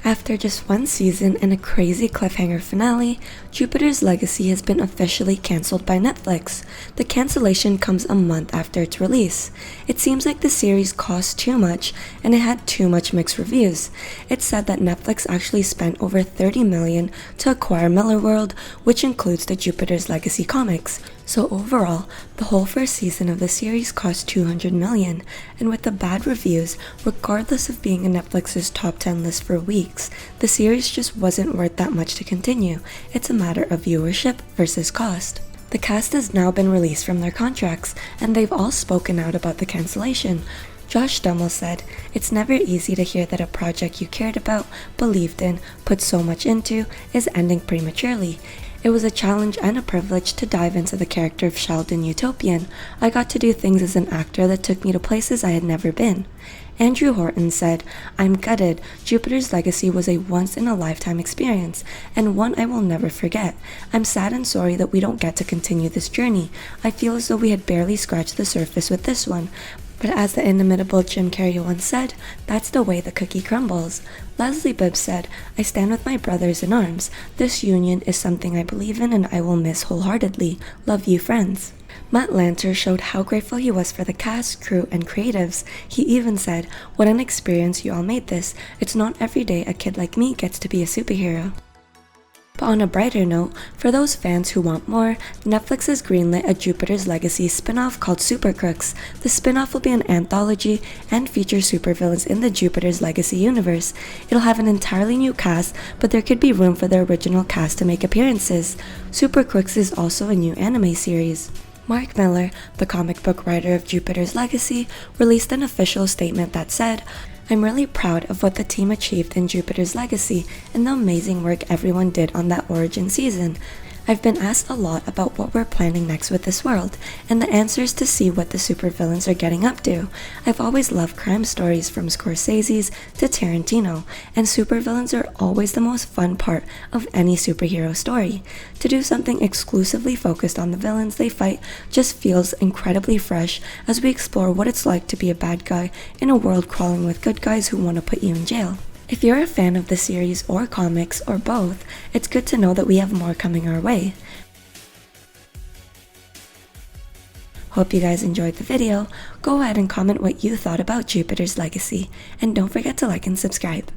After just one season and a crazy cliffhanger finale, Jupiter's Legacy has been officially cancelled by Netflix. The cancellation comes a month after its release. It seems like the series cost too much and it had too much mixed reviews. It's said that Netflix actually spent over $30 million to acquire Millarworld, which includes the Jupiter's Legacy comics. So overall, the whole first season of the series cost $200 million, and with the bad reviews, regardless of being in Netflix's top 10 list for weeks, the series just wasn't worth that much to continue. It's a matter of viewership versus cost. The cast has now been released from their contracts, and they've all spoken out about the cancellation. Josh Duhamel said, "It's never easy to hear that a project you cared about, believed in, put so much into, is ending prematurely. It was a challenge and a privilege to dive into the character of Sheldon Utopian. I got to do things as an actor that took me to places I had never been." Andrew Horton said, "I'm gutted. Jupiter's Legacy was a once-in-a-lifetime experience, and one I will never forget. I'm sad and sorry that we don't get to continue this journey. I feel as though we had barely scratched the surface with this one. But as the inimitable Jim Carrey once said, that's the way the cookie crumbles." Leslie Bibb said, "I stand with my brothers in arms. This union is something I believe in and I will miss wholeheartedly. Love you, friends." Matt Lanter showed how grateful he was for the cast, crew, and creatives. He even said, "What an experience you all made this. It's not every day a kid like me gets to be a superhero." But on a brighter note, for those fans who want more, Netflix has greenlit a Jupiter's Legacy spin-off called Super Crooks. The spin-off will be an anthology and feature supervillains in the Jupiter's Legacy universe. It'll have an entirely new cast, but there could be room for the original cast to make appearances. Super Crooks is also a new anime series. Mark Miller, the comic book writer of Jupiter's Legacy, released an official statement that said, "I'm really proud of what the team achieved in Jupiter's Legacy and the amazing work everyone did on that origin season. I've been asked a lot about what we're planning next with this world, and the answer is to see what the supervillains are getting up to. I've always loved crime stories from Scorsese's to Tarantino, and supervillains are always the most fun part of any superhero story. To do something exclusively focused on the villains they fight just feels incredibly fresh as we explore what it's like to be a bad guy in a world crawling with good guys who want to put you in jail." If you're a fan of the series or comics or both, it's good to know that we have more coming our way. Hope you guys enjoyed the video. Go ahead and comment what you thought about Jupiter's Legacy, and don't forget to like and subscribe.